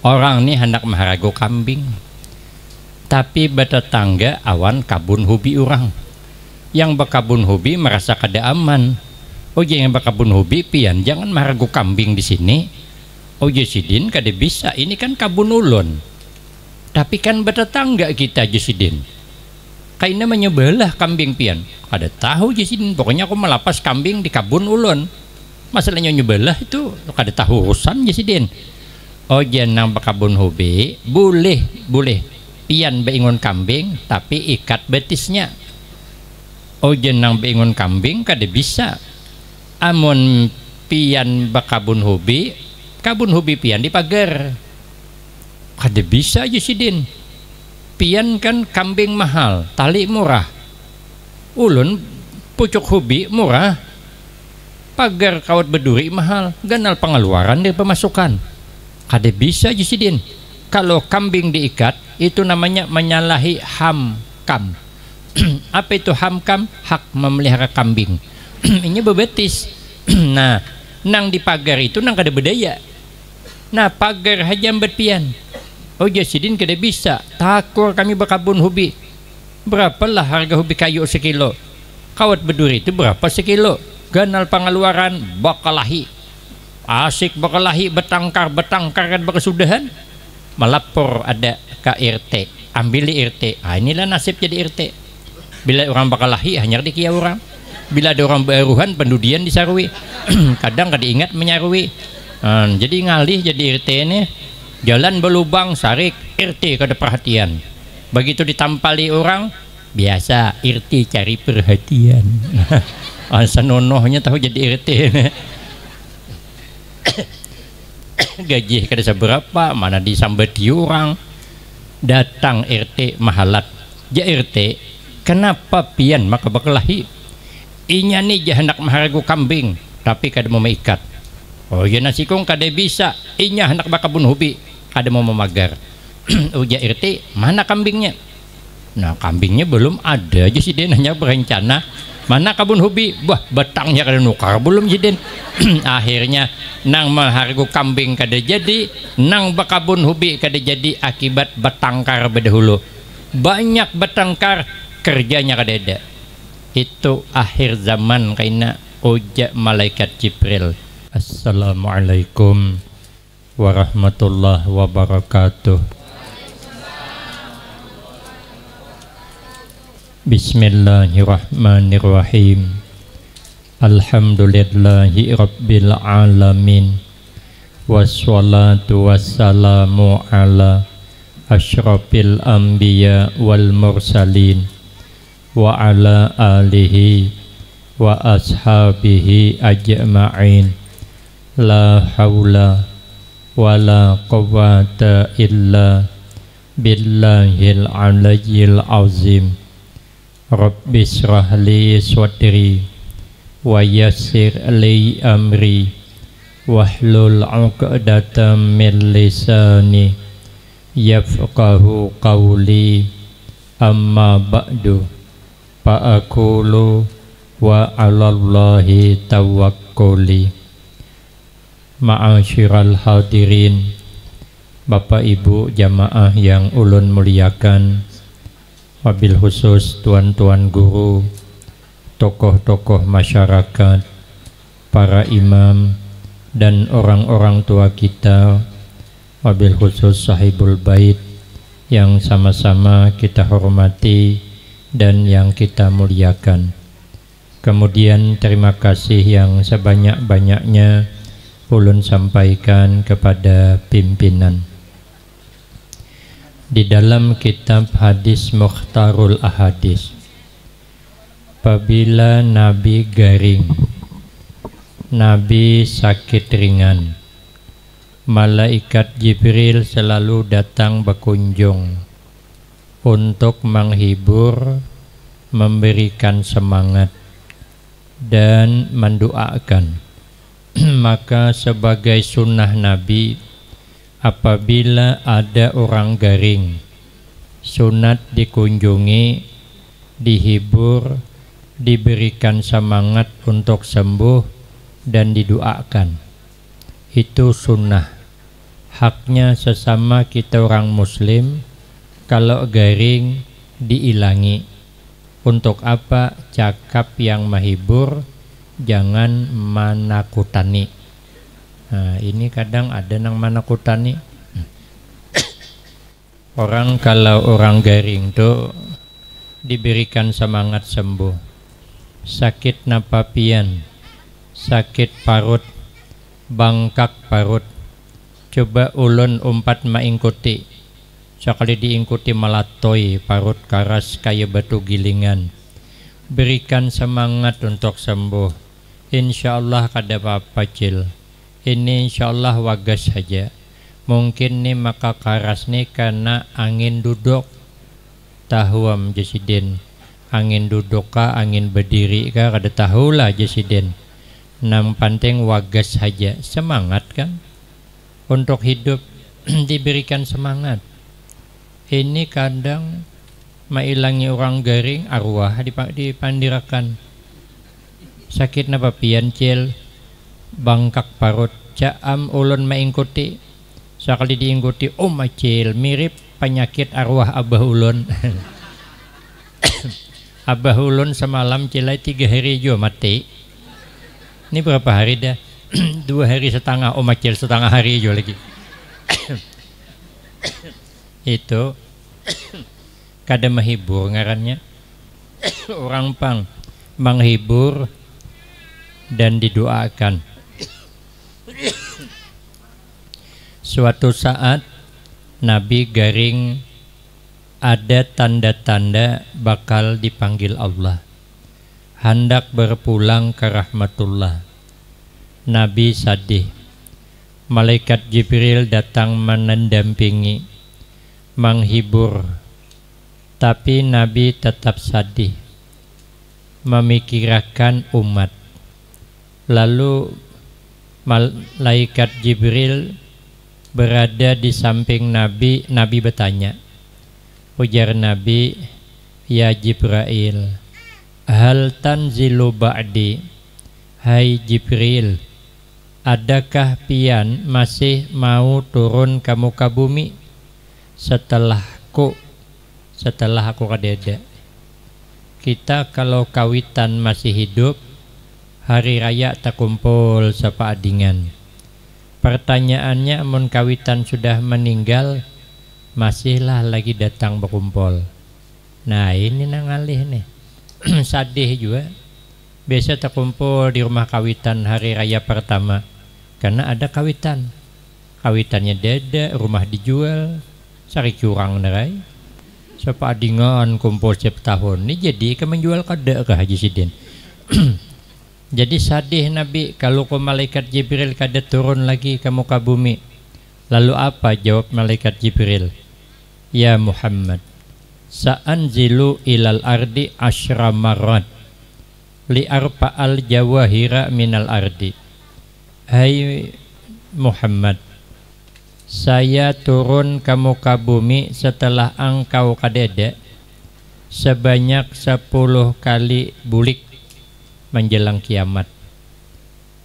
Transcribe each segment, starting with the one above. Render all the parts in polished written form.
Orang nih hendak maharago kambing, tapi bertetangga awan kabun hobi orang. Yang berkabun hobi merasa kada aman. Oh yang berkabun hobi pian jangan maharago kambing di sini. Oh Sidin kada bisa, ini kan kabun ulun. Tapi kan bertetangga kita Sidin. Kaina menyebelah kambing pian. Kada tahu Sidin, pokoknya aku melapas kambing di kabun ulun. Masalahnya nyebelah itu kada tahu urusan Sidin. Oh jenang bakabun hobi boleh pian beingun kambing tapi ikat betisnya. Oh jenang beingun kambing kada bisa. Amun pian bakabun hobi kabun hobi pian di pagar kada bisa Sidin. Pian kan kambing mahal, tali murah, ulun pucuk hobi murah, pagar kawat berduri mahal, ganal pengeluaran dari pemasukan. Kada bisa Sidin. Kalau kambing diikat itu namanya menyalahi hamkam. Apa itu hamkam? Hak memelihara kambing. Ini bebetis. Nah, nang di pagar itu nang kada berdaya. Nah, pagar haja berpian. Oh Sidin kada bisa. Takur kami berkabun hobi. Berapalah harga hobi kayu sekilo? Kawat berduri itu berapa sekilo? Ganal pengeluaran bakalahi. Asik berkelahi betangkar kan berkesudahan melapor ada ke RT, ambil di RT. Inilah nasib jadi RT. Bila orang berkelahi hanya dikia orang, bila ada orang beruhan pendudian disarui. Kadang kada ingat menyarui. Jadi ngalih jadi RT ini jalan berlubang sarik RT kada perhatian. Begitu ditampali orang biasa RT cari perhatian. Sanonohnya tahu jadi RT ini. Gaji kada seberapa, mana disambati orang. Datang RT mahalat. Ja RT, kenapa pian maka berkelahi? Inya nih jah hendak maharago kambing, tapi kada mau meikat. Oh ya nasikong kada bisa. Inya hendak bakabun hobi, kada mau memagar. Uja RT, mana kambingnya? Nah kambingnya belum ada aja sih, dia hanya berencana. Mana kabun hobi? Wah betangnya kada nukar belum Sidin. Akhirnya nang mahargo kambing kada jadi, nang bakabun hobi kada jadi akibat betangkar bedahulu. Banyak betangkar kerjanya kada ada. Itu akhir zaman kaina uja malaikat Jibril. Assalamualaikum warahmatullahi wabarakatuh. Bismillahirrahmanirrahim. Alhamdulillahi rabbil alamin. Wassalatu wassalamu ala asyrafil anbiya wal mursalin wa ala alihi wa ashabihi ajma'in. La hawla wa la quwwata illa billahil aliyyil azim. Rabbi shrah li sadri wa yassir li amri wahlul 'uqdatam min lisani yafqahu qawli. Amma ba'du fa aqulu wa 'alallahi tawakkuli. Ma'asyiral hadirin, Bapak Ibu jamaah yang ulun muliakan, wabil khusus tuan-tuan guru, tokoh-tokoh masyarakat, para imam dan orang-orang tua kita, wabil khusus sahibul bait yang sama-sama kita hormati dan yang kita muliakan. Kemudian terima kasih yang sebanyak-banyaknya ulun sampaikan kepada pimpinan. Di dalam kitab hadis Mukhtarul Ahadis, apabila Nabi garing, Nabi sakit ringan, malaikat Jibril selalu datang berkunjung untuk menghibur, memberikan semangat dan mendoakan. Maka sebagai sunnah Nabi, apabila ada orang garing, sunat dikunjungi, dihibur, diberikan semangat untuk sembuh dan didoakan. Itu sunnah, haknya sesama kita orang muslim kalau garing diilangi. Untuk apa? Cakap yang menghibur, jangan menakutani. Nah, ini kadang ada yang menakutani. Orang kalau orang garing tuh diberikan semangat sembuh. Sakit napapian, sakit parut, bangkak parut. Coba ulun umpat maingkuti. Sekali diingkuti malatoi, parut karas kaya batu gilingan. Berikan semangat untuk sembuh. Insya Allah kada apa-apa cil. Ini insya Allah wagas saja. Mungkin nih maka karas nih karena angin duduk. Tahuam jesiden. Angin duduk kah, angin berdiri kah, kada tahulah jesiden. Nam penting wagas saja. Semangat kan? Untuk hidup diberikan semangat. Ini kadang mailangi orang garing arwah dipandirakan. Sakit napa pian cil, bangkak parut, caam ulun maingkuti. Sekali diingkuti, oh macil mirip penyakit arwah abah ulun. Abah ulun semalam cilai 3 hari jo mati. Ini berapa hari dah? 2 hari setengah, oh macil setengah hari jo lagi. Itu kada menghibur ngarannya. Orang pang menghibur dan didoakan. Suatu saat Nabi garing ada tanda-tanda bakal dipanggil Allah, hendak berpulang ke rahmatullah. Nabi sedih. Malaikat Jibril datang mendampingi, menghibur, tapi Nabi tetap sedih, memikirkan umat. Lalu malaikat Jibril berada di samping Nabi. Nabi bertanya, ujar Nabi, ya Jibril, hal tanzilu ba'di? Hai Jibril, adakah pian masih mau turun ke muka bumi setelah aku kadeda? Kita kalau kawitan masih hidup, hari raya tak kumpul sapa adingan. Pertanyaannya, amun kawitan sudah meninggal, masihlah lagi datang berkumpul. Nah ini nangalih nih. Sadih juga. Biasa tak kumpul di rumah kawitan hari raya pertama, karena ada kawitan. Kawitannya dada, rumah dijual, cari curang nerai. Sapa adingan kumpul setiap tahun. Ini jadi ke menjual kada ke Haji Sidin. Jadi sadih Nabi kalau ke malaikat Jibril kada turun lagi ke muka bumi. Lalu apa jawab malaikat Jibril? Ya Muhammad, sa'anzilu ilal ardi asyra marrat li arpa'al jawahira minal ardi. Hai Muhammad, saya turun ke muka bumi setelah engkau kadeda sebanyak 10 kali bulik menjelang kiamat.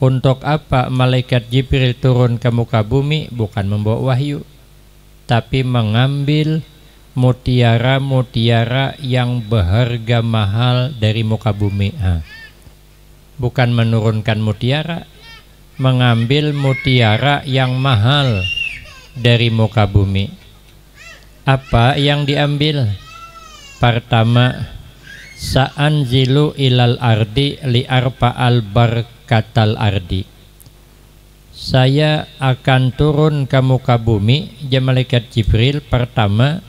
Untuk apa malaikat Jibril turun ke muka bumi? Bukan membawa wahyu, tapi mengambil mutiara-mutiara yang berharga mahal dari muka bumi. Bukan menurunkan mutiara, mengambil mutiara yang mahal dari muka bumi. Apa yang diambil? Pertama, sa'anzilu ilal ardi li arpa'al barkatal ardi. Saya akan turun ke muka bumi, ya malaikat Jibril, pertama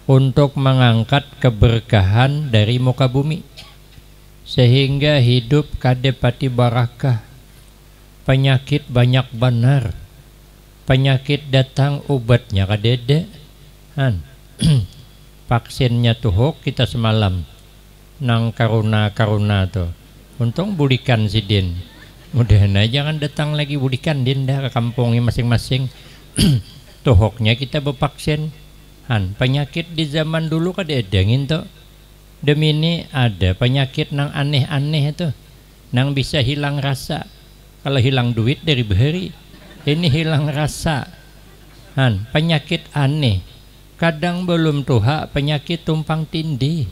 untuk mengangkat keberkahan dari muka bumi, sehingga hidup kadepati barakah. Penyakit banyak benar, penyakit datang obatnya kadede. Vaksinnya tuhuk kita semalam nang karuna tuh. Untung budikan sidin. Mudah-mudahan jangan datang lagi budikan dinda ke kampungnya masing-masing. Tuhoknya kita bervaksin. Penyakit di zaman dulu kada ada nginto. Demi ini ada penyakit nang aneh-aneh itu, nang bisa hilang rasa. Kalau hilang duit dari bahari, ini hilang rasa. Penyakit aneh kadang belum tuha, penyakit tumpang tindih.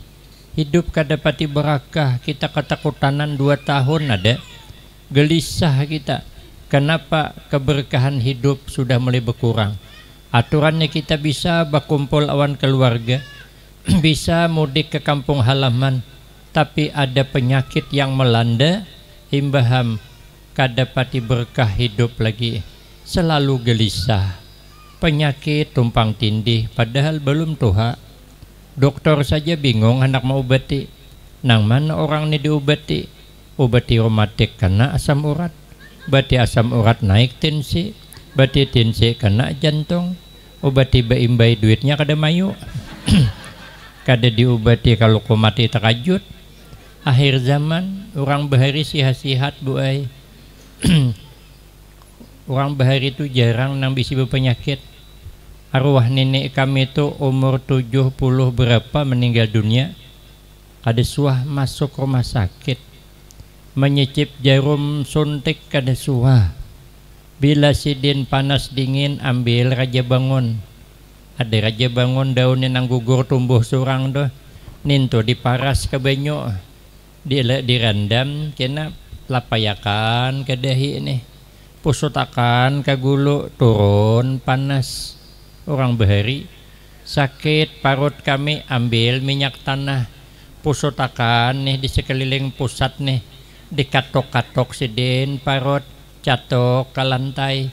Hidup kadapati berakah, kita ketakutanan 2 tahun ada, gelisah kita. Kenapa keberkahan hidup sudah mulai berkurang? Aturannya kita bisa berkumpul awan keluarga, bisa mudik ke kampung halaman, tapi ada penyakit yang melanda, imbaham kadapati berkah hidup lagi, selalu gelisah. Penyakit tumpang tindih padahal belum tuha. Dokter saja bingung hendak mau obati. Nang mana orang ini diobati? Obati reumatik kena asam urat, bati asam urat naik tensi, bati tensi kena jantung, obati baimbai duitnya kada mayu. Kada diobati kalau kau mati terkajut. Akhir zaman orang bahari sihat-sihat bu ay. Orang bahari itu jarang nang bisi berpenyakit. Arwah nenek kami itu umur 70 berapa meninggal dunia. Kada suah masuk rumah sakit, menyicip jarum suntik kada suah. Bila sidin panas dingin ambil raja bangun. Ada raja bangun daunnya nang gugur tumbuh surang doh. Ninto diparas ke banyu, direndam kena lapayakan ke dahi nih. Pusutakan ke gulu turun panas. Orang bahari sakit parut kami ambil minyak tanah, pusutakan nih di sekeliling pusat nih, dikatok-katok sidin parut, catok ke lantai,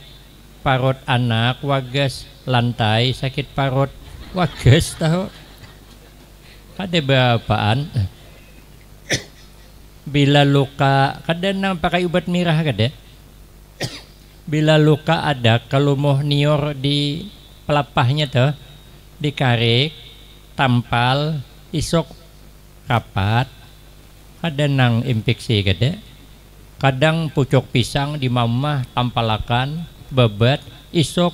parut anak wagas, lantai sakit parut wagas tahu. Ada bapaan bila luka kada nang pakai obat mirah kada. Bila luka ada kalau mau nior di pelapahnya tuh dikarik, tampal, isok rapat, ada nang infeksi kada. Kadang pucuk pisang di mamah tampalakan, babat, isok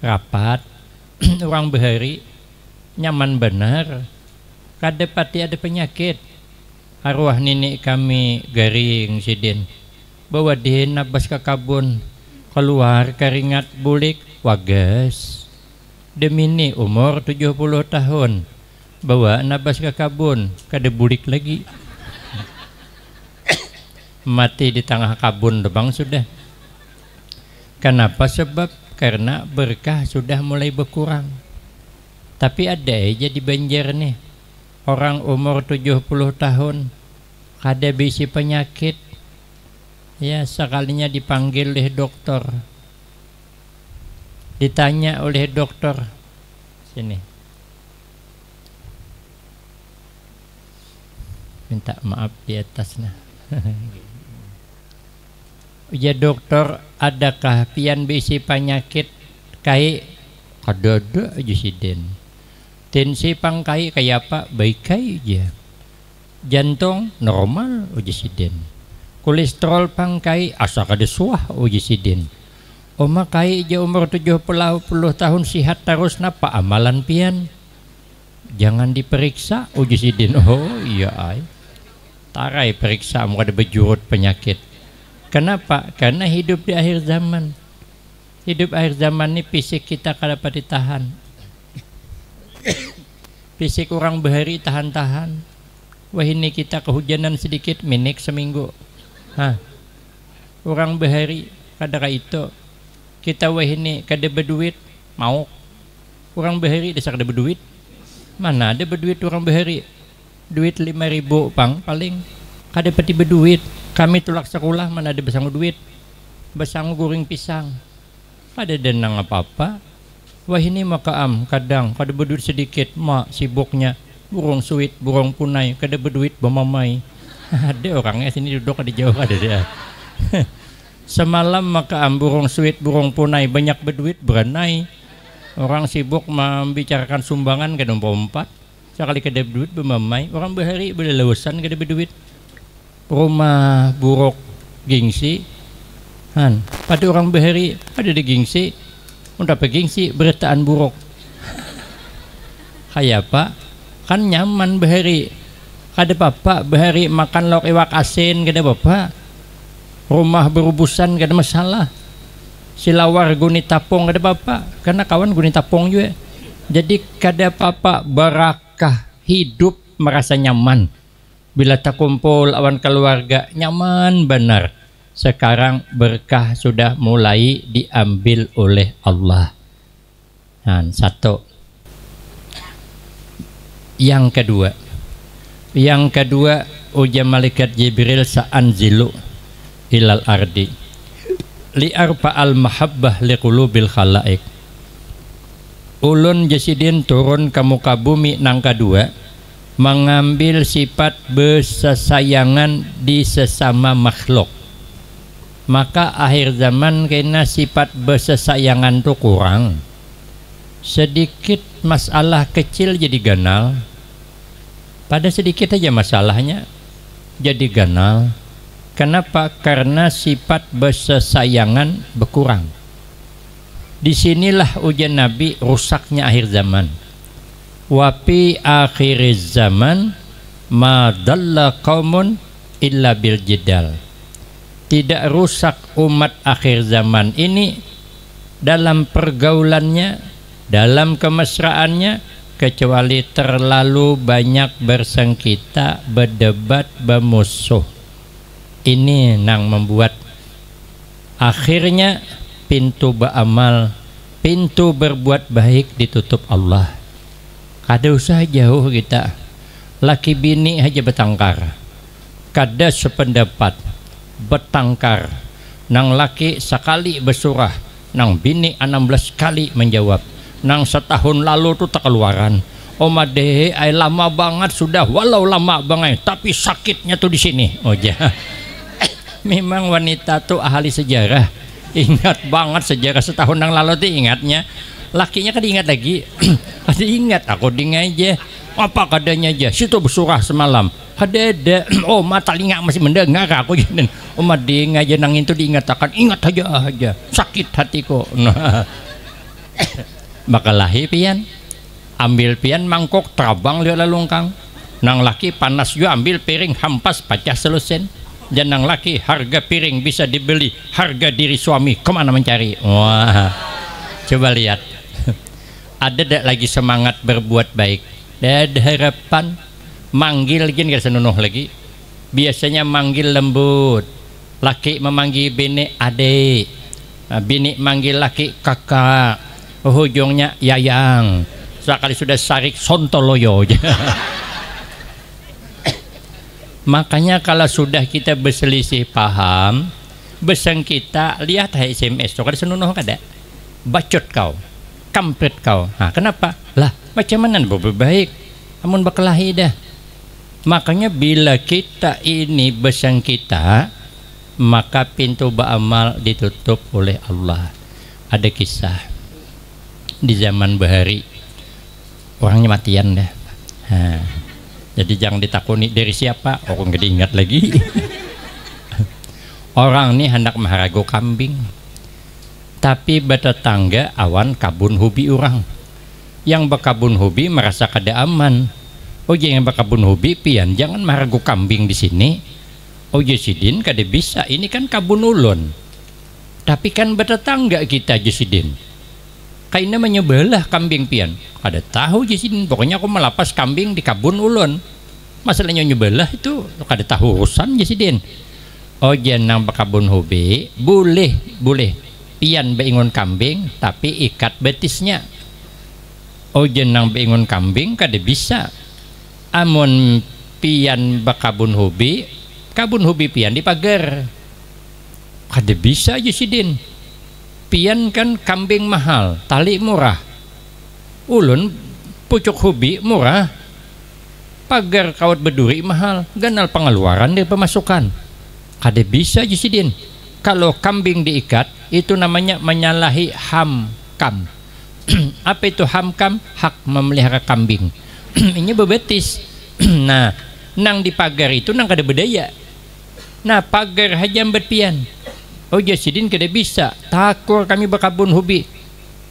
rapat. Orang bahari nyaman benar, kada pati ada penyakit. Arwah nenek kami garing sidin, bawa din nabas ke kabun, keluar keringat bulik wagas. Demi ini umur 70 tahun bawa nabas ke kabun kada bulik lagi. Mati di tengah kabun bang sudah. Kenapa? Sebab karena berkah sudah mulai berkurang. Tapi ada aja di Banjar nih orang umur 70 tahun kada bisi penyakit, ya sekalinya dipanggil oleh dokter, ditanya oleh dokter, sini minta maaf di atasnya. Ya dokter, adakah pian bisi penyakit kai? Kada aja sidin. Tensi pangkai kayak apa? Baik kai aja. Jantung normal aja sidin. Kolesterol pangkai asa kada suah aja sidin. Oma kai aja umur 70 tahun sihat terus napa amalan pian? Jangan diperiksa uji sidin. Oh iya ay. Tarai periksa mau ada bejurut penyakit. Kenapa? Karena hidup di akhir zaman. Hidup akhir zaman ini fisik kita kada dapat ditahan. Fisik orang bahari tahan-tahan. Wah ini kita kehujanan sedikit minik seminggu. Orang bahari kada itu. Kita wah ini kada berduit mau. Orang bahari desa kada berduit. Mana ada berduit orang bahari? Duit 5.000 pang paling. Kada pati berduit. Kami tulak sekolah mana ada besang duit. Besang goreng pisang. Kada denang apa-apa. Wah ini makaam kadang kada berduit sedikit. Mak sibuknya burung suit, burung punai, kada berduit bamamai. Ada orangnya sini duduk ada jauh ada dia. Semalam maka burung suit, burung punai banyak berduit beranai. Orang sibuk membicarakan sumbangan ke 24. Sekali kada berduit bamamai. Orang bahari boleh lewasan kada berduit. Rumah buruk gengsi. Pada orang bahari ada di gengsi. Untuk apa gengsi? Beritaan buruk. Kayak apa? Kan nyaman bahari. Kada apa-apa bahari makan lauk iwak asin kada apa-apa. Rumah berubusan kada masalah. silawar guni tapong kada bapak, karena kawan guni tapong juga. Jadi kada papa barakah hidup merasa nyaman. Bila tak kumpul awan keluarga nyaman benar. Sekarang berkah sudah mulai diambil oleh Allah. Nah, satu. Yang kedua uja malaikat Jibril sa'anzilu ilal ardi li'arfa'al mahabbah liqulubil khalaik. Ulun jasidin turun ke muka bumi nang kedua mengambil sifat bersesayangan di sesama makhluk. Maka akhir zaman kena sifat bersesayangan tu kurang. Sedikit masalah kecil jadi ganal. Pada sedikit aja masalahnya jadi ganal. Kenapa? Karena sifat bersesayangan berkurang. Disinilah ujian Nabi rusaknya akhir zaman. Wapi akhir zaman ma dalla qaumun illa bil jidal. Tidak rusak umat akhir zaman ini dalam pergaulannya, dalam kemesraannya, kecuali terlalu banyak bersengketa, berdebat, bermusuh. Ini yang membuat akhirnya pintu beramal, pintu berbuat baik ditutup Allah. Kada usah jauh kita, laki bini aja bertengkar, kada sependapat, bertengkar, nang laki sekali bersurah, nang bini 16 kali menjawab, nang setahun lalu tuh tak keluaran. Oma deh, ay lama banget sudah, walau lama banget, tapi sakitnya tuh di sini. Oh ja, memang wanita tuh ahli sejarah, ingat banget sejarah setahun yang lalu tuh ingatnya. Lakinya kan ingat lagi, ada ingat aku dengar aja, apa kadanya aja, situ bersurah semalam. Ada, oh mata telinga masih mendengar aku jadi, oh mading aja nang itu diingatkan, ingat aja, sakit hatiku. Nah, bakalahi pian, ambil pian mangkok terabang lihat lalungkang, nang laki panas juga ambil piring hampas pecah selusin, dan nang laki harga piring bisa dibeli, harga diri suami kemana mencari. Wah, coba lihat, ada lagi semangat berbuat baik, ada harapan. Manggil gini gak senunuh lagi. Biasanya manggil lembut, laki memanggil bini adik, bini manggil laki kakak, ujungnya yayang. Sekali sudah sarik sontoloyo. Makanya kalau sudah kita berselisih paham, bersengketa, lihat SMS tuh kada senunuh kada, bacot kau, kampret kau. Nah, kenapa? Lah macam mana berbaik, amun bakalahi dah. Makanya bila kita ini bersengketa, maka pintu beramal ditutup oleh Allah. Ada kisah di zaman Bahari, orangnya matian dah. Nah, jadi jangan ditakuni dari siapa, orang gak diingat lagi. Orang ini hendak maharago kambing, tapi bertetangga awan kabun hobi orang. Yang berkabun hobi merasa kada aman. Oh yang berkabun hobi pian jangan maharago kambing di sini. Oh Jesidin kada bisa, ini kan kabun ulun. Tapi kan bertetangga kita Jesidin. Kaina menyebelah kambing pian. Kada tahu Jesidin, pokoknya aku melapas kambing di kabun ulun. Masalahnya nyebelah itu kada tahu urusan Jesidin. Oh jangan berkabun hobi boleh pian beingun kambing tapi ikat betisnya. Oh jenang beingun kambing kada bisa. Amun pian bakabun hobi, kabun hobi pian di pagar. Kada bisa Jesidin. Pian kan kambing mahal, tali murah. Ulun pucuk hobi murah. Pagar kawat berduri mahal, ganal pengeluaran dari pemasukan. Kada bisa Jesidin. Kalau kambing diikat, itu namanya menyalahi hamkam. Apa itu hamkam? Hak memelihara kambing. Ini bebetis. Nah, nang di pagar itu nang kada berdaya. Nah, pagar hajam berpian. Oh Jesidin kada bisa. Takur kami berkabun hobi.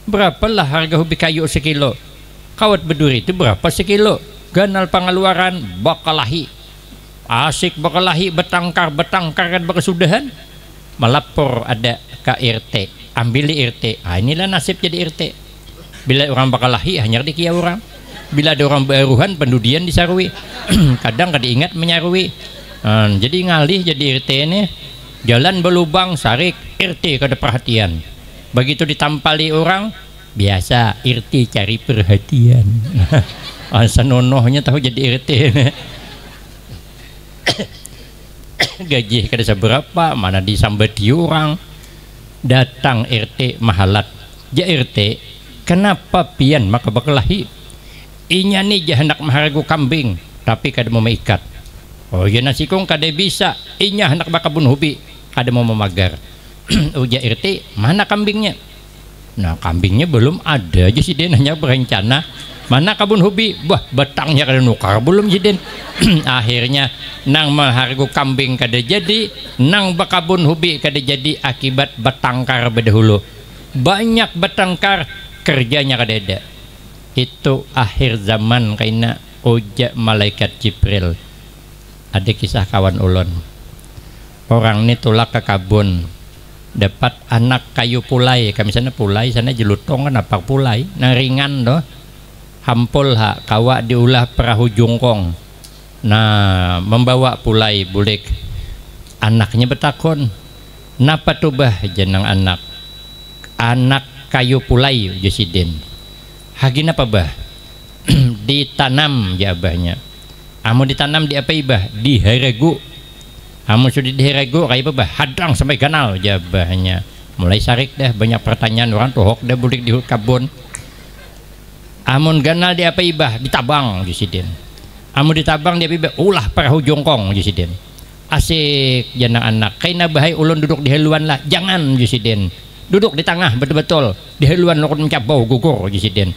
Berapalah harga hobi kayu sekilo? Kawat berduri itu berapa sekilo? Ganal pengeluaran bakalahi. Asik bakalahi betangkar kan berkesudahan. Melapor ada KRT. ambil di RT. Inilah nasib jadi RT. Bila orang bakal lahir hanya di kia orang. Bila ada orang baruhan pendudian disarui. Kadang kada ingat menyarui. Jadi ngalih jadi RT ini. Jalan berlubang sarik RT kada perhatian. Begitu ditampali orang biasa RT cari perhatian. Sanonohnya tahu jadi RT. Gaji kada seberapa, mana disambati orang. Datang RT mahalat. Ja RT, kenapa pian maka bakalahi? Inya nih jahanak maharagu kambing, tapi kada mau meikat. Oh ya nasi kong kada bisa. Inya hendak bakabun hubi, kada mau memagar. Uja RT, mana kambingnya? Nah kambingnya belum ada aja sih, dia hanya berencana. Mana kabun hobi, bah batangnya kada nukar belum jadi. Akhirnya nang mahargu kambing kada jadi, nang bakabun hobi kada jadi akibat batangkar bedahulu. Banyak batangkar, kerjanya kada ada. Itu akhir zaman kaina uja malaikat Jibril. Ada kisah kawan ulun. Orang ini tulak ke kabun, dapat anak kayu pulai. Kami sana pulai, sana jelutong kan apa pulai, nang ringan doh. Hampul ha kawa diulah perahu jongkong. Nah membawa pulai bulik. Anaknya betakon, napa tuh bah jenang anak kayu pulai Josidin. Hagin apa bah? Ditanam ya abahnya. Amu ditanam di apa ibah? Di heregu. Amu sudah di heregu kayak apa bah? Hadang sampai ganal ya abahnya. Mulai sarik dah banyak pertanyaan orang tuh hok dah bulik di kabun. Amun ganal di apa ibah ditabang Josidin. Amun ditabang di apa ibah ulah perahu jongkong Josidin. Asik jana anak. Kaina bahai ulun duduk di haluan lah. Jangan Josidin. Duduk di tengah betul-betul. Di haluan lokon mencabau gugur Josidin.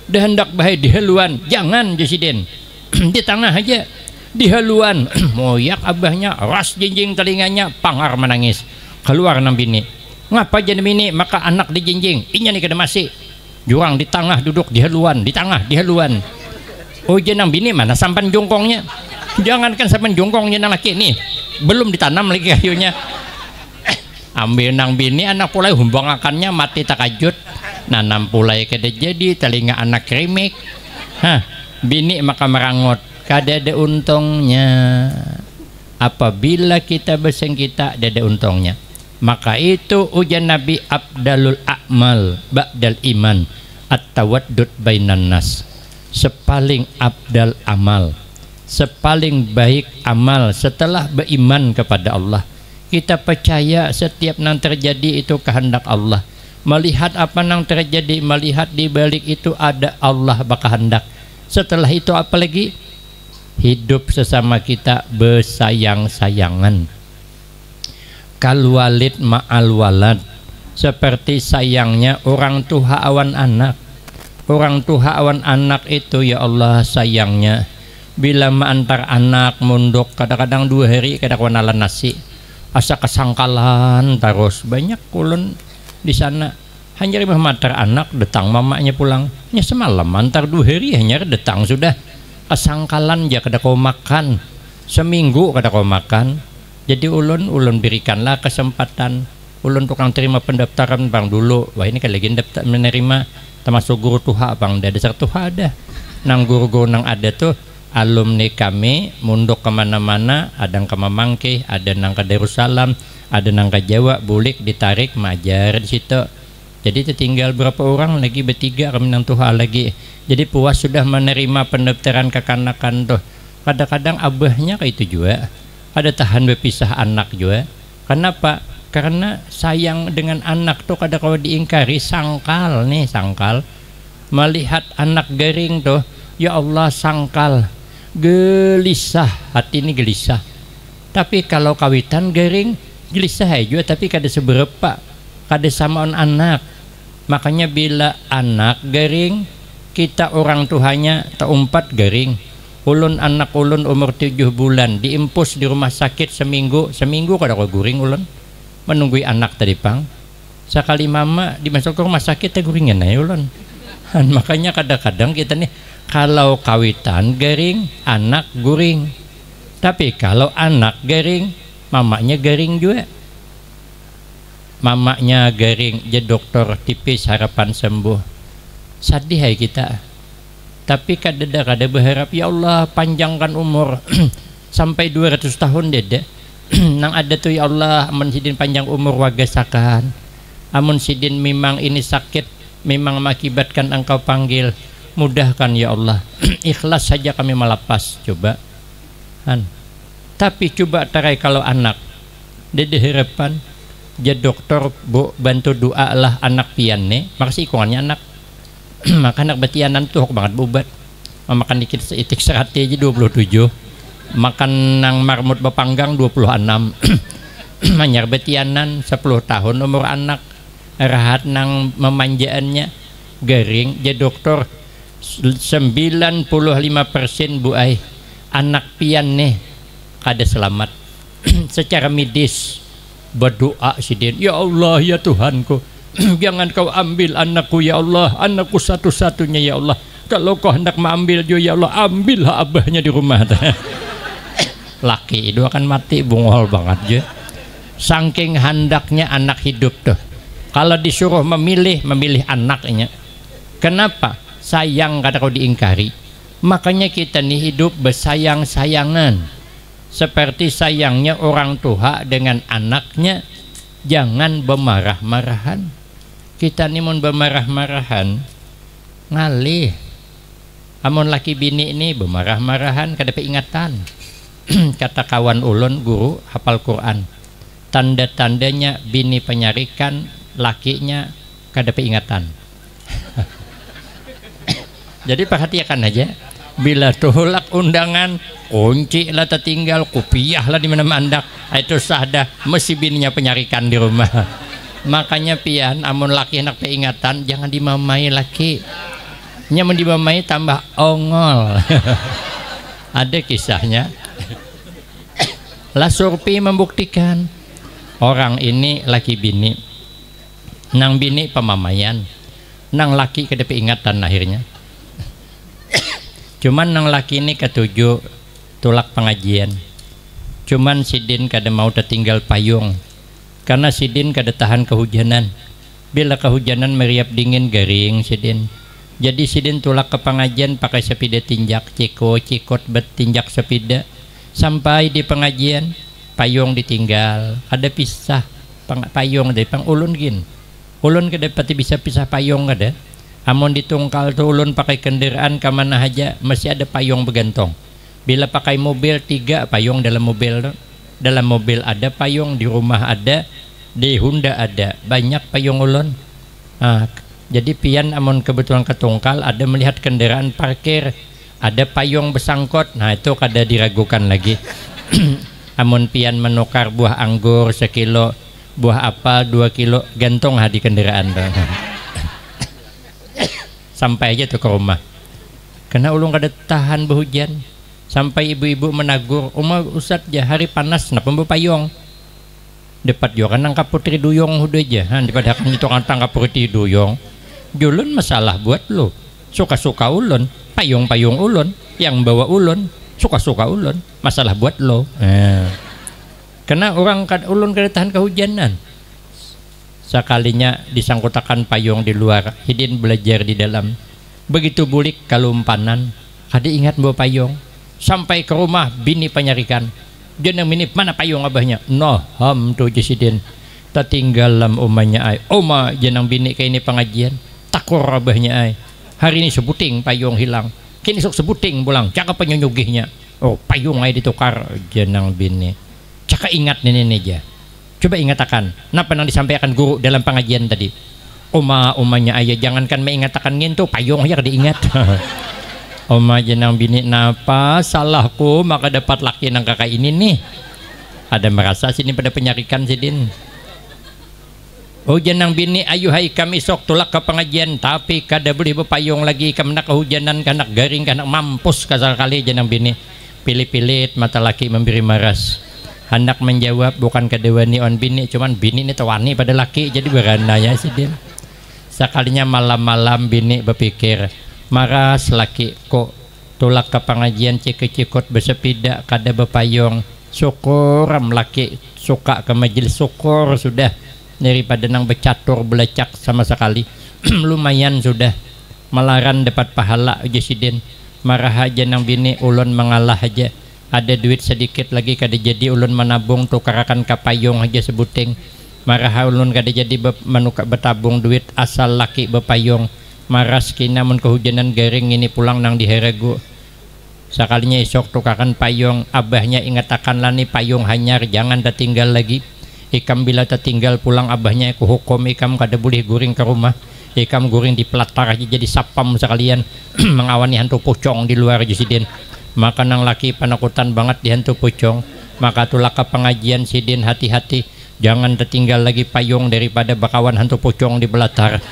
Dah hendak bahai di haluan. Jangan Josidin. Di tengah aja. Di haluan. Moyak abahnya ras jinjing telinganya pangar menangis. Keluar nang bini. Ngapa jadi bini maka anak dijinjing. Inya nih kada masih. Jurang di tengah duduk di haluan, di tengah di haluan. Oh jenang bini mana sampan jongkongnya? Jangankan sampan jongkongnya nang laki nih, belum ditanam lagi kayunya. Ambil nang bini anak pulai humbang akannya mati takajut. Nanam pulai kada jadi telinga anak krimik. Bini maka merangot. Kada ada untungnya. Apabila kita bersengketa, ada untungnya. Maka itu ujian Nabi Abdalul A'mal Ba'dal Iman At-tawaddud bainan nas. Sepaling abdal amal, sepaling baik amal setelah beriman kepada Allah. Kita percaya setiap yang terjadi itu kehendak Allah. Melihat apa yang terjadi, melihat di balik itu ada Allah berkehendak. Setelah itu apa lagi? Hidup sesama kita bersayang-sayangan. Kal walid ma'al walad, seperti sayangnya orang tua awan anak. Orang tua awan anak itu ya Allah sayangnya. Bila mengantar anak munduk kadang-kadang 2 hari kadang wanalan nasi. Asa kesangkalan terus banyak kulun di sana. Hanya lima matar anak datang mamanya pulang. Hanya semalam antar 2 hari hanya datang sudah kesangkalan ya kada kau makan. Seminggu kada kau makan. Jadi ulun berikanlah kesempatan. Ulun tukang terima pendaftaran bang dulu. Wah ini kan lagi daftar menerima termasuk guru tuha bang. Ada dasar tuha ada. Nang guru-guru nang ada tuh alumni kami munduk kemana-mana. Ada yang ke Mamangke, ada nang ke Darussalam, ada nang ke Jawa. Bulik ditarik majar di situ. Jadi tinggal berapa orang lagi bertiga kami nang tuha lagi. Jadi puas sudah menerima pendaftaran kekanakan tuh. Kadang-kadang abahnya kayak itu juga. Ada tahan berpisah anak juga. Kenapa? Karena sayang dengan anak tuh kadang kalau diingkari sangkal nih sangkal. Melihat anak garing tuh, ya Allah sangkal, gelisah hati ini gelisah. Tapi kalau kawitan garing gelisah juga tapi kada seberapa, kada samaan anak. Makanya bila anak garing, kita orang tuanya tak umpat garing. Ulun anak ulun umur 7 bulan diimpus di rumah sakit seminggu kada kau guring ulun menunggui anak tadi pang. Sekali mama dimasuk ke rumah sakit teh guringan aja ulun. Makanya kadang-kadang kita nih kalau kawitan garing anak guring, tapi kalau anak garing mamanya garing juga. mamanya garing, je dokter tipis harapan sembuh. Sedih hai kita. Tapi kada berharap ya Allah panjangkan umur sampai 200 tahun dede. Nang ada tuh ya Allah amun sidin panjang umur wagasakan. Amun sidin memang ini sakit memang mengakibatkan engkau panggil, mudahkan ya Allah. Ikhlas saja kami melepas coba. Tapi coba tarai kalau anak dede harapan jadi dokter bu bantu doa lah anak pianne makasih ikongannya anak maka anak betianan tuh banget bubat makan dikit seitik serati aja 27 makan nang marmut bepanggang 26 manyar betianan 10 tahun umur anak rahat nang memanjaannya garing jadi dokter 95% bu ay anak pianne kada selamat secara medis. Berdoa sidin, ya Allah ya Tuhanku, jangan kau ambil anakku ya Allah, anakku satu-satunya ya Allah. Kalau kau hendak mengambil jo ya Allah, ambillah abahnya di rumah. Laki itu akan mati bungol banget je. Saking handaknya anak hidup tuh. Kalau disuruh memilih anaknya. Kenapa? Sayang kata kau diingkari. Makanya kita nih hidup bersayang-sayangan. Seperti sayangnya orang tua dengan anaknya, jangan bermarah-marahan. Kita nih mun bermarah-marahan ngalih. Amun laki bini ini bermarah-marahan kada peingatan. Kata kawan ulun guru hafal Quran, tanda-tandanya bini penyarikan, lakinya kada peingatan. Jadi perhatikan aja. Bila tolak undangan, kunci lah tertinggal, kopiah lah di mana mandak, itu sahdah mesti bininya penyarikan di rumah. Makanya pian, amun laki nak peingatan, jangan dimamai laki. Nyaman dimamai tambah ongol. Ada kisahnya. Lah survei membuktikan orang ini laki bini, nang bini pemamaian, nang laki kada peingatan akhirnya. Cuman nang laki ini ketujuh tulak pengajian. Cuman sidin kada mau tertinggal payung karena sidin kada tahan kehujanan. Bila kehujanan meriap dingin garing sidin. Jadi sidin tulak ke pengajian pakai sepeda tinjak cikot bertinjak sepeda sampai di pengajian payung ditinggal. Ada pisah payung dari pang ulun gin. Ulun kada pati bisa pisah payung kada. Amun ditungkal tuh ulun pakai kendaraan ke mana aja masih ada payung bergantung. Bila pakai mobil 3 payung dalam mobil ada payung, di rumah ada, di Honda ada, banyak payung ulun. Jadi pian amun kebetulan ketungkal ada melihat kendaraan parkir ada payung bersangkut, nah itu kada diragukan lagi. Amun pian menukar buah anggur 1 kilo, buah apel 2 kilo gantung di kendaraan tuh. Sampai aja tuh ke rumah karena ulun kada tahan berhujan sampai ibu-ibu menagur Ustaz ya hari panas napa payung dapat juga nangkap putri duyung udah aja daripada akan itu kan tangkap putri duyung julun masalah buat lo suka-suka ulun payung-payung ulun yang bawa ulun suka-suka ulun masalah buat lo karena orang ulun kada tahan kehujanan. Sekalinya disangkutakan payung di luar, hidin belajar di dalam. Begitu bulik kalumpanan, kada ingat bawa payung. Sampai ke rumah bini penyarikan. Jeneng bini mana payung abahnya? Noham tuh jesidin. Tertinggalam omanya ay. Oma jeneng bini kayak ini pengajian. Takur abahnya ay. Hari ini sebuting payung hilang. Kini sok sebuting pulang. Cakap penyunyugihnya. Oh payung ay ditukar jeneng bini. Cakap ingat nenek aja. Coba ingatakan, napa yang disampaikan guru dalam pengajian tadi? Omanya ayah jangankan mengingatakan ngintu payung ya diingat. Oma jenang bini napa salahku maka dapat laki nang kakak ini nih. Ada merasa sini pada penyarikan sidin. Oh jenang bini ayu hai kami sok tulak ke pengajian tapi kada boleh berpayung lagi karena kehujanan kanak garing kanak mampus kasar kali jenang bini. Pilih-pilih mata laki memberi maras. Hendak menjawab bukan kedewani on bini cuman bini ini tewani pada laki jadi berananya sidin. Sekalinya malam-malam bini berpikir maras laki kok tulak ke pengajian cikut-cikut bersepeda kada berpayung syukur laki suka ke majelis syukur sudah daripada nang becatur belecak sama sekali. Lumayan sudah malaran dapat pahala aja sidin. Marah aja nang bini ulun mengalah aja, ada duit sedikit lagi kada jadi ulun menabung tukarakan kapayung aja sebuting. Marah ulun kada jadi manuka betabung duit asal laki bepayung. Maras kina mun kehujanan garing ini pulang nang diheregu. Sekalinya esok tukaran payung, abahnya ingatakan lani payung hanyar jangan tinggal lagi. Ikam bila tertinggal pulang abahnya aku hukum ikam kada boleh guring ke rumah. Ikam guring di pelatar aja jadi sapam sekalian. Mengawani hantu pucong di luar jusidin. Maka nang laki panakutan banget di hantu pucong. Maka tulah ke pengajian sidin hati-hati. Jangan tertinggal lagi payung daripada bakawan hantu pucong di belatar.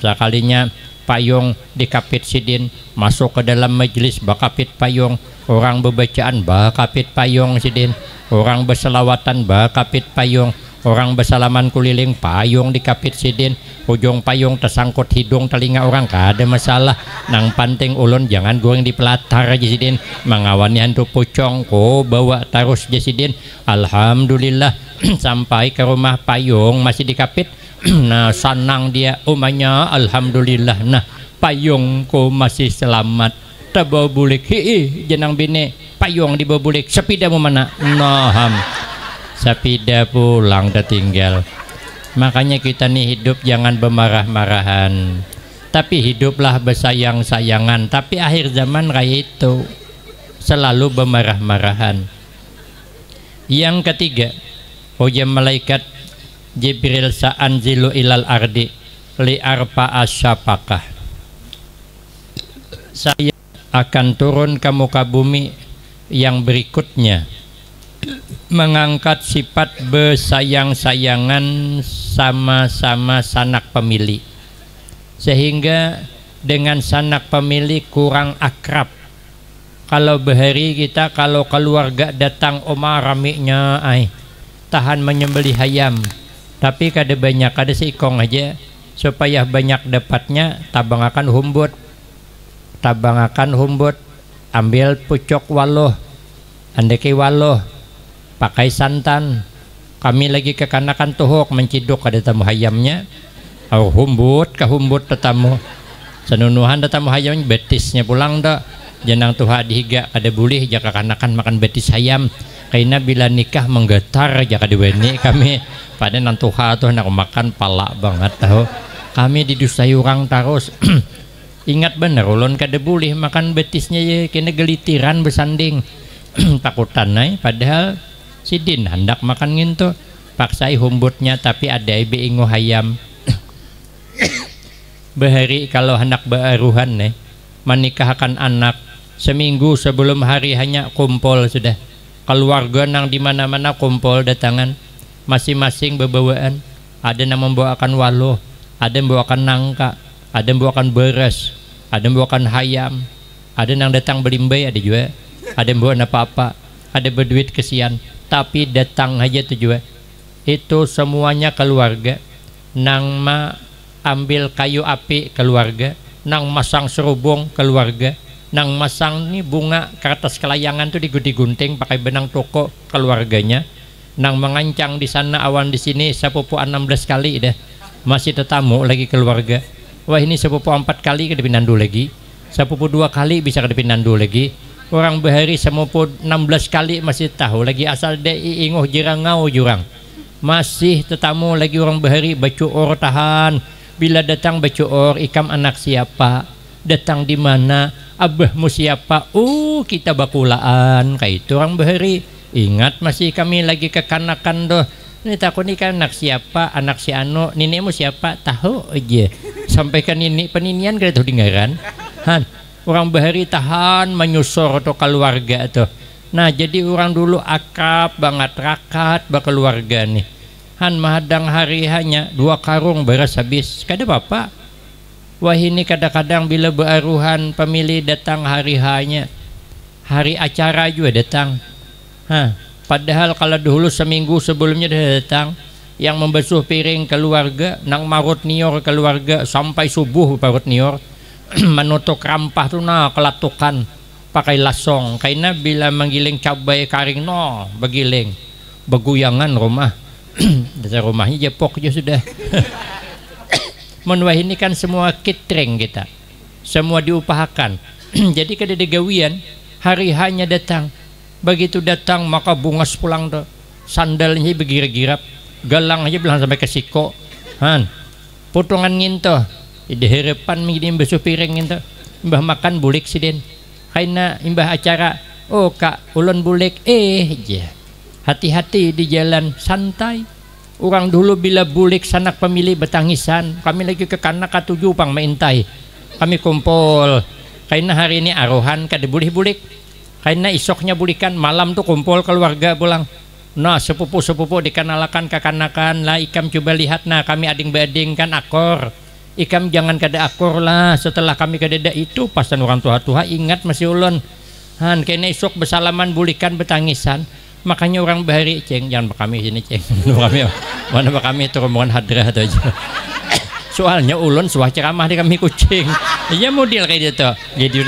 Sekalinya payung dikapit sidin, masuk ke dalam majelis bakapit payung, orang bebacaan bakapit payung sidin, orang berselawatan bakapit payung, orang bersalaman kuliling payung dikapit sidin, ujung payung tersangkut hidung telinga orang kada masalah. Nang panting ulun jangan goreng di pelatar aja sidin, mengawani hantu pucong ko bawa terus aja sidin. Alhamdulillah sampai ke rumah payung masih dikapit. Nah sanang dia umanya alhamdulillah. Nah payungku masih selamat tabawa bulik jenang bini payung dibawa bulik sepida mau mana noham sepida pulang tertinggal. Makanya kita nih hidup jangan bermarah-marahan, tapi hiduplah bersayang-sayangan. Tapi akhir zaman kayak itu selalu bermarah-marahan. Yang ketiga, ujar malaikat Jibril sa'anzilu ilal ardi li arpa asyapakah, saya akan turun ke muka bumi yang berikutnya mengangkat sifat bersayang-sayangan sama-sama sanak pemilih, sehingga dengan sanak pemilih kurang akrab. Kalau bahari kita kalau keluarga datang oma ramiknya tahan menyembelih ayam, tapi kada banyak, kada seikong aja supaya banyak dapatnya tabangakan humbut, ambil pucuk waloh, andeke waloh pakai santan. Kami lagi kekanakan tuhuk menciduk kada tamu hayamnya humbut ke humbut tetamu senunuhan tetamu hayam betisnya pulang dak jenang tuha dihiga kada boleh jaka kanakan makan betis hayam. Karena bila nikah menggetar aja kadiweni kami pada nantuha tuh nak makan pala banget tahu kami didusai orang terus. Ingat bener ulun kada boleh makan betisnya ya kena gelitiran bersanding takutan padahal sidin hendak makan ngintu paksai humbutnya tapi ada ibe ingo hayam. Bahari kalau hendak bearuhan menikahkan anak seminggu sebelum hari hanya kumpul sudah. Keluarga nang di mana-mana kumpul datangan masing-masing berbawaan. Ada yang membawakan waloh, ada yang membawakan nangka, ada yang membawakan beras, ada yang membawakan hayam, ada yang datang belimbay, ada juga, ada yang bawa apa-apa, ada berduit kesian, tapi datang aja tuh juga. Itu semuanya keluarga. Nang ma ambil kayu api keluarga, nang masang serubung keluarga, nang masang nih bunga kertas kelayangan tuh digunting pakai benang toko keluarganya, nang mengancang di sana awan di sini sepupu 16 kali dah masih tetamu lagi keluarga. Wah ini sepupu 4 kali kedepinandu lagi, sepupu 2 kali bisa kedepinandu lagi. Orang bahari sepupu 16 kali masih tahu lagi asal de inguh jirangau jurang masih tetamu lagi. Orang bahari bacuor tahan bila datang bacuor ikam anak siapa, datang di mana, abahmu siapa, kita bakulaan kayak itu orang bahari. Ingat masih kami lagi kekanakan doh, ini takut nih kan anak siapa, anak si Ano, nenekmu siapa, tahu aja sampaikan ini peninian kada tahu dengaran. Orang bahari tahan menyusur tuh keluarga tuh. Nah jadi orang dulu akrab banget rakat berkeluarga nih. Mahadang hari hanya 2 karung beras habis kada apa-apa. Wah ini kadang-kadang bila bearuhan pemilih datang hari hanya hari acara juga datang. Padahal kalau dulu seminggu sebelumnya dah datang yang membasuh piring keluarga, nang marut nior keluarga sampai subuh parut nior. Menutuk rampah tuh kelatukan pakai lasong. Karena bila menggiling cabai karing begiling beguyangan rumah Dasar rumahnya jepok aja sudah. Menwah ini kan semua catering kita, semua diupahakan. Jadi kada ada gawian, hari hanya datang. Begitu datang maka bungas pulang tuh, sandalnya bergira-girap, galang aja bilang sampai ke siko. Han, potongan nginto, di harapan begini besok piring nginto, mbah makan bulik siden. Kaina imbah acara, oh kak ulun bulik, aja. Hati-hati di jalan santai. Orang dulu bila bulik sanak pemilih betangisan, kami lagi ke kanak katuju pang maintai. Kami kumpul. Karena hari ini arohan kada boleh bulik. Karena isoknya bulikan, malam tuh kumpul keluarga pulang. Nah sepupu-sepupu dikenalakan kekanakan lah, ikam coba lihat nah kami ading-bading kan akor. Ikam jangan kada akor lah, setelah kami kada itu pasan orang tua-tua ingat masih ulun. Han kena isok bersalaman bulikan betangisan. Makanya orang bahari ceng jangan kami sini ceng kami mana kami itu rombongan hadrah atau aja. Soalnya ulun suah ceramah di kami kucing iya model kayak gitu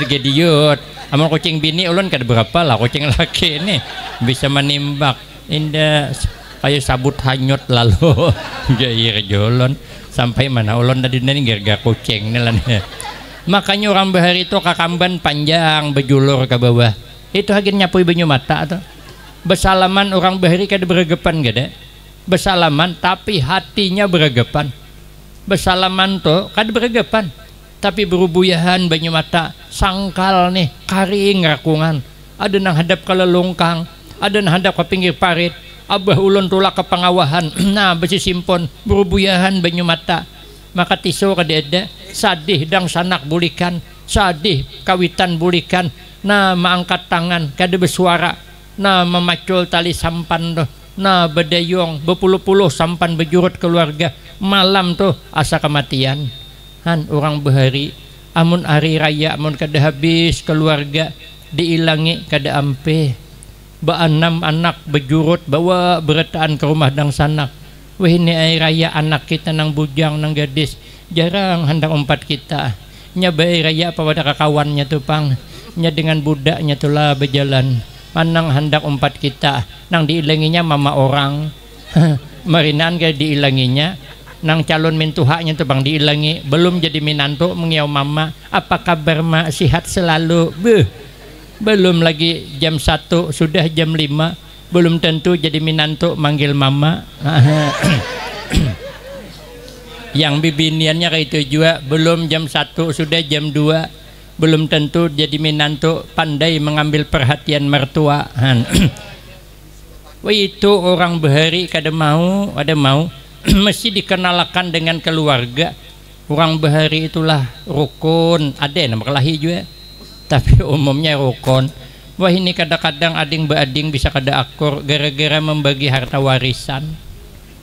gediut amal kucing bini ulun kada berapa lah kucing laki ini bisa menimbak indah kayak sabut hanyut lalu gair jolon sampai mana ulun tadi ini gara-gara kucing nih lah. Makanya orang bahari itu kakamban panjang bejulur ke bawah itu akhirnya nyapui banyu mata atau bersalaman orang bahari kada bergepan gada bersalaman tapi hatinya bergepan bersalaman tuh kada bergepan tapi berubuyahan banyu mata sangkal nih karing rakungan ada nang hadap ke lelongkang ada nang hadap ke pinggir parit abah ulun tulak ke pengawahan nah besi simpon berubuyahan banyu mata maka tisu kada ada sadih dang sanak bulikan sadih kawitan bulikan nah maangkat tangan kada bersuara nah memacul tali sampan tuh nah bedayong berpuluh-puluh sampan bejurut keluarga malam tuh asa kematian. Han orang bahari amun hari raya amun kada habis keluarga diilangi kada ampe ba-6 anak bejurut bawa beretaan ke rumah dang sanak wah ini hari raya anak kita nang bujang nang gadis jarang hendak umpat kita nya hari raya apa pada kawannya tuh pang nya dengan budaknya tuh lah berjalan manang hendak umpat kita nang diilanginya mama orang marinan ke diilanginya nang calon mintuhaknya tuh bang diilangi belum jadi minantu mengiau mama apa kabar mak sihat selalu belum lagi jam 1 sudah jam 5 belum tentu jadi minantu manggil mama. Yang bibiniannya kayak itu juga belum jam 1 sudah jam 2 belum tentu jadi minantu pandai mengambil perhatian mertua. Wah itu orang bahari kada mau ada mau mesti dikenalkan dengan keluarga. Orang bahari itulah rukun ada nama kelahi juga tapi umumnya rukun. Wah ini kadang-kadang ading beading bisa kada akur gara-gara membagi harta warisan.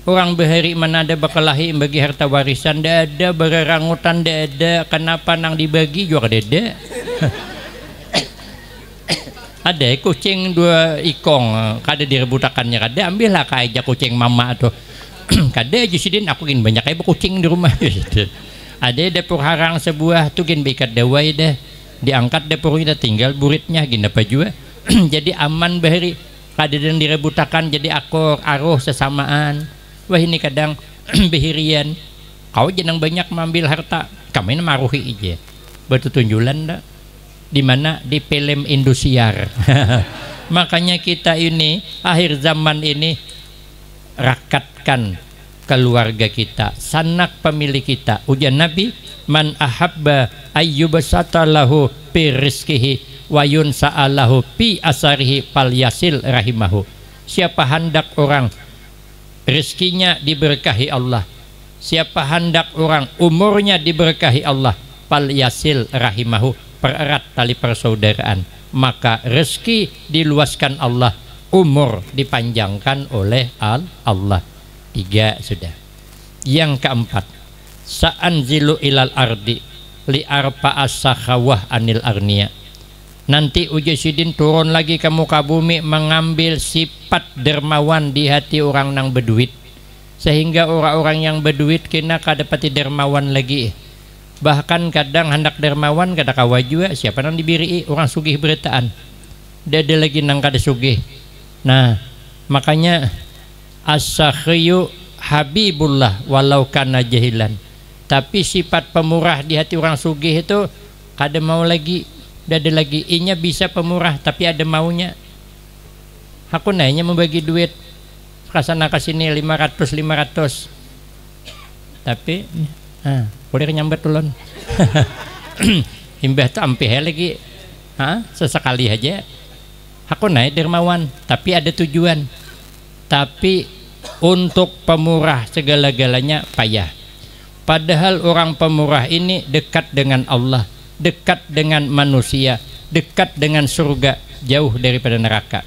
Orang bahari mana ada bakalahi bagi harta warisan dah ada bererangutan dah ada kenapa nang dibagi juga ada ada kucing 2 ikong kada direbutakannya kada ambillah kayak kucing mama tuh kada aja sidin aku gin banyak kayak kucing di rumah ada dapur harang sebuah tuh gin beikat dawai dah diangkat dapur kita tinggal buritnya gin apa juga jadi aman bahari kada dan direbutakan jadi akor aruh sesamaan. Wah ini kadang behirian kau jenang banyak mengambil harta kami maruhi aja bertunjulan dah di mana di film Indosiar. Makanya kita ini akhir zaman ini rakatkan keluarga kita sanak pemilik kita ujian Nabi man ahabba ayyubsata lahu fi rizqihi wa yunsa'alahu fi asarihi fal yasil rahimahu. Siapa hendak orang rezekinya diberkahi Allah, siapa hendak orang umurnya diberkahi Allah, fal yasil rahimahu, pererat tali persaudaraan, maka rezeki diluaskan Allah, umur dipanjangkan oleh Allah. 3 sudah. Yang keempat, sa'anzilu ilal ardi li arpa'a sakhawah anil arniya. Nanti ujasidin turun lagi ke muka bumi mengambil sifat dermawan di hati orang nang berduit sehingga orang-orang yang berduit kena kada pati dermawan lagi bahkan kadang hendak dermawan kada kawa juga siapa nang dibiri orang sugih beretaan dada lagi nang kada sugih. Nah makanya as-sakhiyu habibullah walau kana jahilan. Tapi sifat pemurah di hati orang sugih itu kada mau lagi, dah ada lagi. Inya bisa pemurah tapi ada maunya. Aku nanya membagi duit kasana kasini 500. Tapi boleh nyambat ulun. Imbah tu ampih lagi. Sesekali aja. Aku naik dermawan, tapi ada tujuan. Tapi untuk pemurah segala-galanya payah. Padahal orang pemurah ini dekat dengan Allah, dekat dengan manusia, dekat dengan surga, jauh daripada neraka.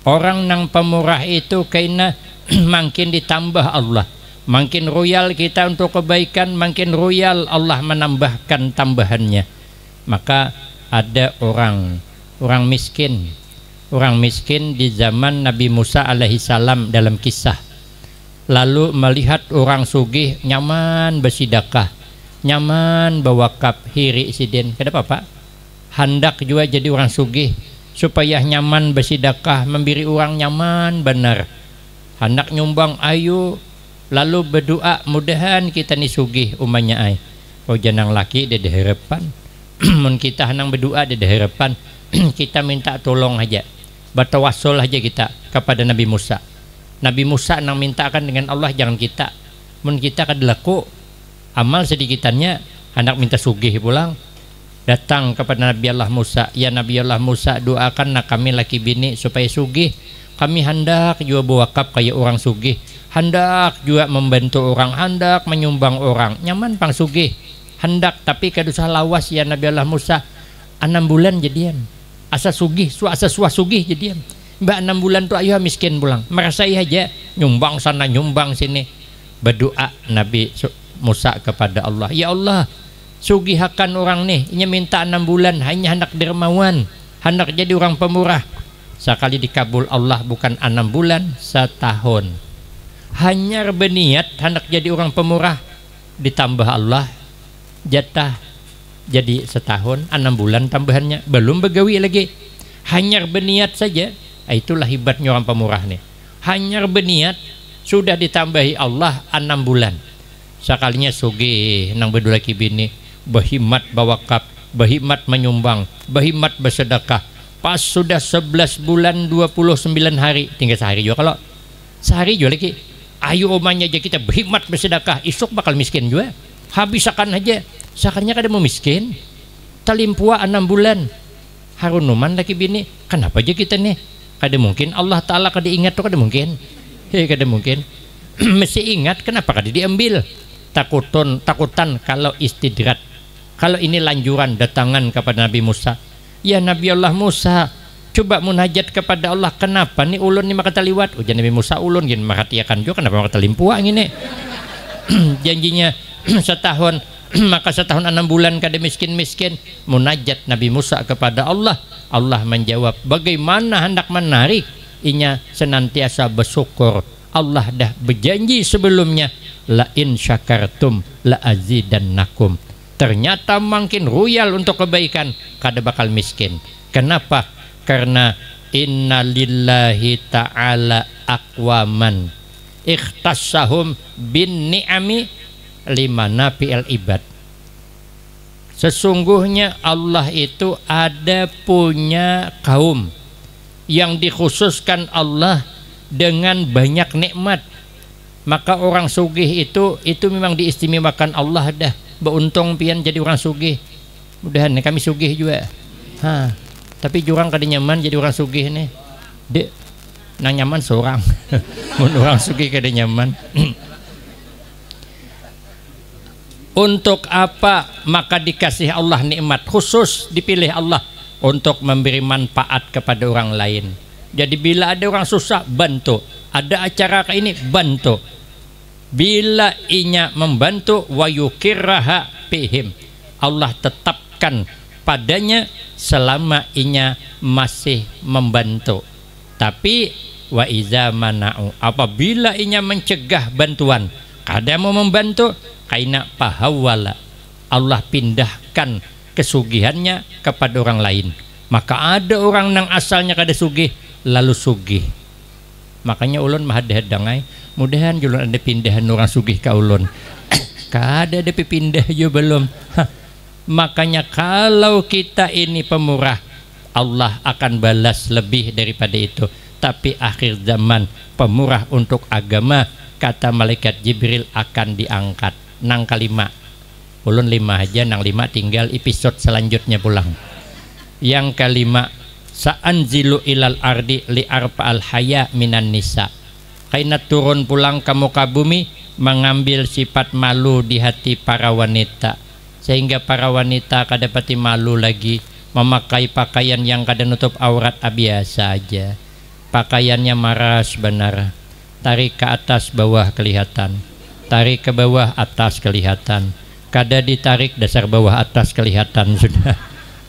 Orang nang pemurah itu kaina makin ditambah Allah, makin royal kita untuk kebaikan, makin royal Allah menambahkan tambahannya. Maka ada orang miskin di zaman Nabi Musa alaihissalam dalam kisah, lalu melihat orang sugih nyaman bersidakah, nyaman bawakaf, hiri sidin. Kenapa Pak? Hendak juga jadi orang sugih supaya nyaman bersidakah, memberi orang nyaman benar. Hendak nyumbang ayu, lalu berdoa mudahan kita ni sugih umanya ai. Oh janang laki dia ada harapan. Mun kita hendak berdoa dia ada harapan. Kita minta tolong aja, bertawassul aja kita kepada Nabi Musa. Nabi Musa nang mintakan dengan Allah, jangan kita. Mun kita kad laku amal sedikitannya hendak minta sugih pulang. Datang kepada Nabi Allah Musa, ya Nabi Allah Musa, doakan nak kami laki bini supaya sugih. Kami hendak juga berwakaf kayak orang sugih, hendak juga membantu orang, hendak menyumbang orang, nyaman pang sugih. Hendak tapi kadusah lawas ya Nabi Allah Musa. 6 bulan jadian. Asa sugih, asa suah sugih jadian. Mbak 6 bulan tu ayo miskin pulang, merasai aja nyumbang sana nyumbang sini. Berdoa Nabi Musa kepada Allah, ya Allah sugihakan orang nih, ini minta 6 bulan hanya hendak dermawan, hendak jadi orang pemurah. Sekali dikabul Allah bukan 6 bulan, setahun. Hanya berniat hendak jadi orang pemurah, ditambah Allah jatah jadi setahun, 6 bulan tambahannya, belum begawi lagi. Hanya berniat saja. Itulah hebatnya orang pemurah nih. Hanya berniat sudah ditambahi Allah 6 bulan. Sekalinya sugih nang berdua laki bini, berhimmat bawakaf, berhimmat menyumbang, berhimmat bersedekah. Pas sudah 11 bulan 29 hari, tinggal sehari juga. Kalau sehari juga lagi, ayo omanya aja kita berhimmat bersedekah, esok bakal miskin juga. Habisakan aja. Sekarangnya kada mau miskin. Talimpua 6 bulan. Harunuman laki bini, kenapa aja kita nih? Kada mungkin Allah Ta'ala kada ingat tuh, kada mungkin. Kada mungkin. Mesti ingat, kenapa kada diambil? Takutan kalau istidrat. Kalau ini lanjuran datangan kepada Nabi Musa. Ya Nabi Allah Musa, coba munajat kepada Allah, kenapa nih ulun ni maka taliwat? Ujian Nabi Musa ulun gini makatiakan juga, kenapa maka talimpua ngini? Janjinya setahun, maka setahun 6 bulan kada miskin-miskin. Munajat Nabi Musa kepada Allah, Allah menjawab, bagaimana hendak menarik? Inya senantiasa bersyukur. Allah dah berjanji sebelumnya, la in syakartum la azidannakum. Ternyata makin royal untuk kebaikan, kada bakal miskin. Kenapa? Karena inna lillahi ta'ala aqwaman ikhtassahum bin ni'ami limana fi'al ibad. Sesungguhnya Allah itu ada punya kaum yang dikhususkan Allah dengan banyak nikmat. Maka orang sugih itu memang diistimewakan Allah dah. Beruntung pian jadi orang sugih. Mudahan kami sugih juga. Tapi jurang kada nyaman jadi orang sugih nih. Dek nang nyaman seorang. Mun orang sugih kada nyaman. Untuk apa maka dikasih Allah nikmat khusus, dipilih Allah untuk memberi manfaat kepada orang lain. Jadi bila ada orang susah, bantu. Ada acara kayak ini, bantu. Bila inya membantu, wa yukirraha fihim, Allah tetapkan padanya selama inya masih membantu. Tapi wa iza mana'u, apabila inya mencegah bantuan, kada mau membantu, kaina pahawala, Allah pindahkan kesugihannya kepada orang lain. Maka ada orang nang asalnya kada sugih lalu sugih. Makanya ulun mah hadang-hadang mudahan julun ada pindahan orang sugih ka ulun. Kada ada pindah jo belum. Makanya kalau kita ini pemurah, Allah akan balas lebih daripada itu. Tapi akhir zaman pemurah untuk agama, kata malaikat Jibril akan diangkat. Nang kalima, ulun 5 aja, nang 5 tinggal episode selanjutnya pulang. Yang kelima, sa'anzilu ilal ardi li arfa'al haya minan nisa. Kaina turun pulang ke muka bumi, mengambil sifat malu di hati para wanita, sehingga para wanita kada pati malu lagi memakai pakaian yang kada nutup aurat biasa aja. Pakaiannya maras benar, tarik ke atas bawah kelihatan, tarik ke bawah atas kelihatan, kada ditarik dasar bawah atas kelihatan. Sudah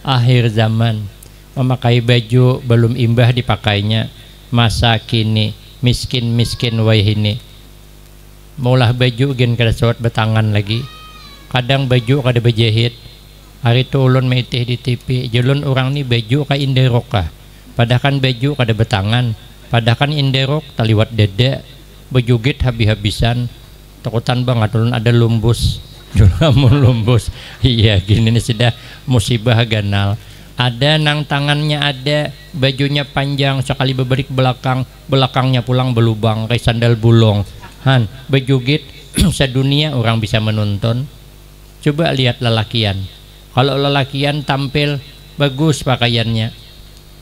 akhir zaman, memakai baju belum imbah dipakainya. Masa kini miskin-miskin wahini, maulah baju gen kada sawat betangan lagi, kadang baju kada bejahit. Hari itu ulun metih di TV, julun orang ni baju ka inderok kah, padahal kan baju kada betangan, padahal kan inderok taliwat dada, bejugit habis-habisan, takutan banget ulun ada lumbus, julamun lumbus. Iya gini nih sudah musibah ganal. Ada nang tangannya ada, bajunya panjang sekali beberik belakang, belakangnya pulang belubang kayak sandal bulong. Han, bejugit sedunia orang bisa menonton. Coba lihat lelakian. Kalau lelakian tampil bagus pakaiannya,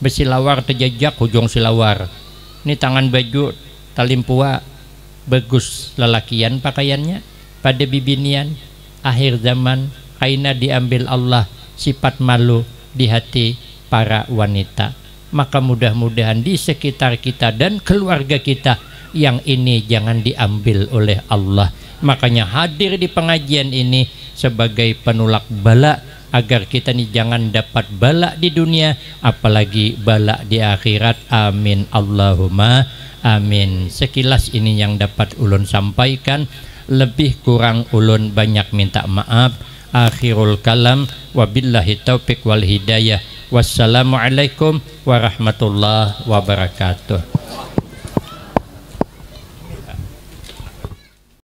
bersilawar terjajak hujung silawar. Ini tangan baju talimpua, bagus lelakian pakaiannya. Pada bibinian akhir zaman kaina diambil Allah sifat malu di hati para wanita. Maka mudah-mudahan di sekitar kita dan keluarga kita yang ini jangan diambil oleh Allah. Makanya hadir di pengajian ini sebagai penolak bala, agar kita ini jangan dapat bala di dunia apalagi bala di akhirat. Amin Allahumma amin. Sekilas ini yang dapat ulun sampaikan, lebih kurang ulun banyak minta maaf. Akhirul kalam, wabillahi taufiq wal hidayah. Wassalamualaikum warahmatullahi wabarakatuh.